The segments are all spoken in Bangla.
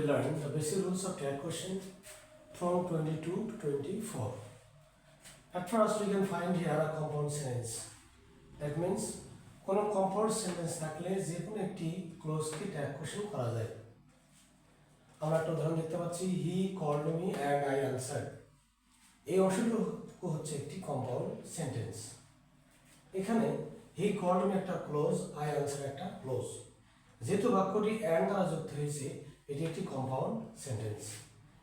learn the basic rules of tag question from 22 to 24. At first, we can find here a compound sentence. That means কোনো compound sentence থাকলে যে কোনো একটি ক্লোজকে tag question করা যায়। আমরা একটা উদাহরণ দেখতে পাচ্ছি, he called me and I answered. এই অংশটুকু হচ্ছে একটি compound sentence. এখানে he called me একটা ক্লোজ, I answered একটা ক্লোজ। যেহেতু বাক্যটি and দ্বারা যুক্ত হয়েছে, এটি একটি কম্পাউন্ড সেন্টেন্স।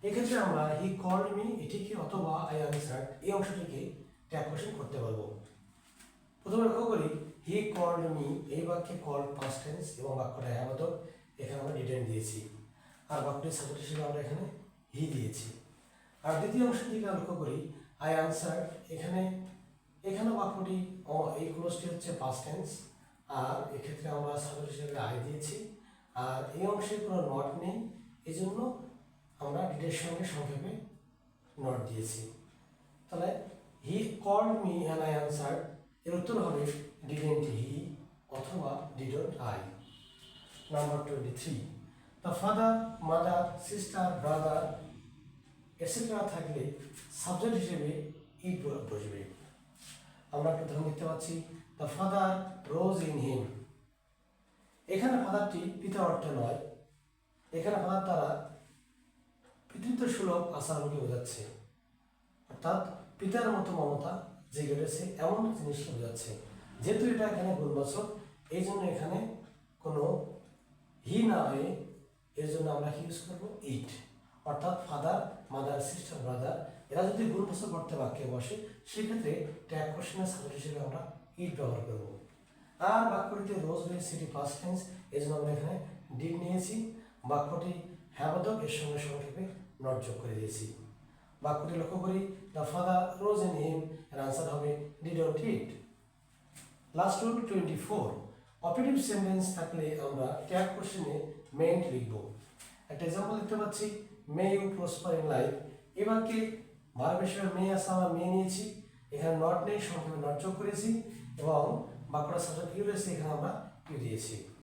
এক্ষেত্রে আমরা হি কল্ড মি এটিকে অথবা আই আনসার্ড এই অংশটিকে ট্যাগ কোশ্চেন করতে পারবো। প্রথমে লক্ষ্য করি, হি কল্ড মি এই বাক্যে কল্ড পাস্ট টেন্স এবং বাক্যটা হ্যাবাদক, এখানে আমরা ডিটেন দিয়েছি। আর বাক্যটির সাবজেক্ট হিসেবে আমরা এখানে হি দিয়েছি। আর দ্বিতীয় অংশের দিকে লক্ষ্য করি, আই আনসার্ড, এখানে বাক্যটি এই ক্লোজটি হচ্ছে পাস্ট টেন্স, আর এক্ষেত্রে আমরা সাবজেক্ট হিসেবে আই দিয়েছি। আর এই অংশে কোনো নট নেই, এই জন্য আমরা ডিটের সঙ্গে সংক্ষেপে নট দিয়েছি। তাহলে he called me and I answered, এর উত্তর হবে ডিডেন্ট হি অথবা didn't I. Number 23, the father, mother, sister, brother etcetera থাকলে সাবজেক্ট হিসেবে ইট বসবে। আমরা একটা উদাহরণ দেখতে পাচ্ছি, the father rose in him. এখানে ফাদারটি পিতা অর্থে নয়, এখানে ফাদার দ্বারা পিতৃত্ব সুলভ আচরণকে বোঝাচ্ছে, অর্থাৎ পিতার মতো মমতা জেগে রয়েছে এমন জিনিসকে বোঝাচ্ছে। যেহেতু এটা এখানে গুণবাচক, এই জন্য এখানে কোনো হি না হয়ে এর জন্য আমরা ইউজ করবো ইট। অর্থাৎ ফাদার, মাদার, সিস্টার, ব্রাদার এরা যদি গুণবাচক অর্থে বাক্যে বসে, সেক্ষেত্রে ট্যাগ কোশ্চেনের সাবজেক্ট হিসেবে আমরা ইট ব্যবহার করব। আর বাক্যটিতে রোজ রয়েছে এটি পাস্ট টেন্স, এই জন্য আমরা এখানে ডিড নিয়েছি। বাক্যটি হ্যাবাদক, এর সঙ্গে সংক্ষেপে নট যোগ করে দিয়েছি। বাক্যটি লক্ষ্য করি, দ্য ফাদার রোজ ইন হিম, এর আনসার হবে didn't it. Last rule 24, operative sentence থাকলে আমরা ট্যাগ কোশ্চেনে মেইন্ট লিখব। একটা এক্সাম্পল দেখতে পাচ্ছি, may you prosper in life. এই বাক্যে ভার্ব হিসেবে মে আসা, আমরা মে নিয়েছি, এখানে নট নেই, সংক্ষেপে নট যোগ করেছি এবং বাক্যটা সাবজেক্ট কি রয়েছে, এখানে আমরা ইউ দিয়েছি।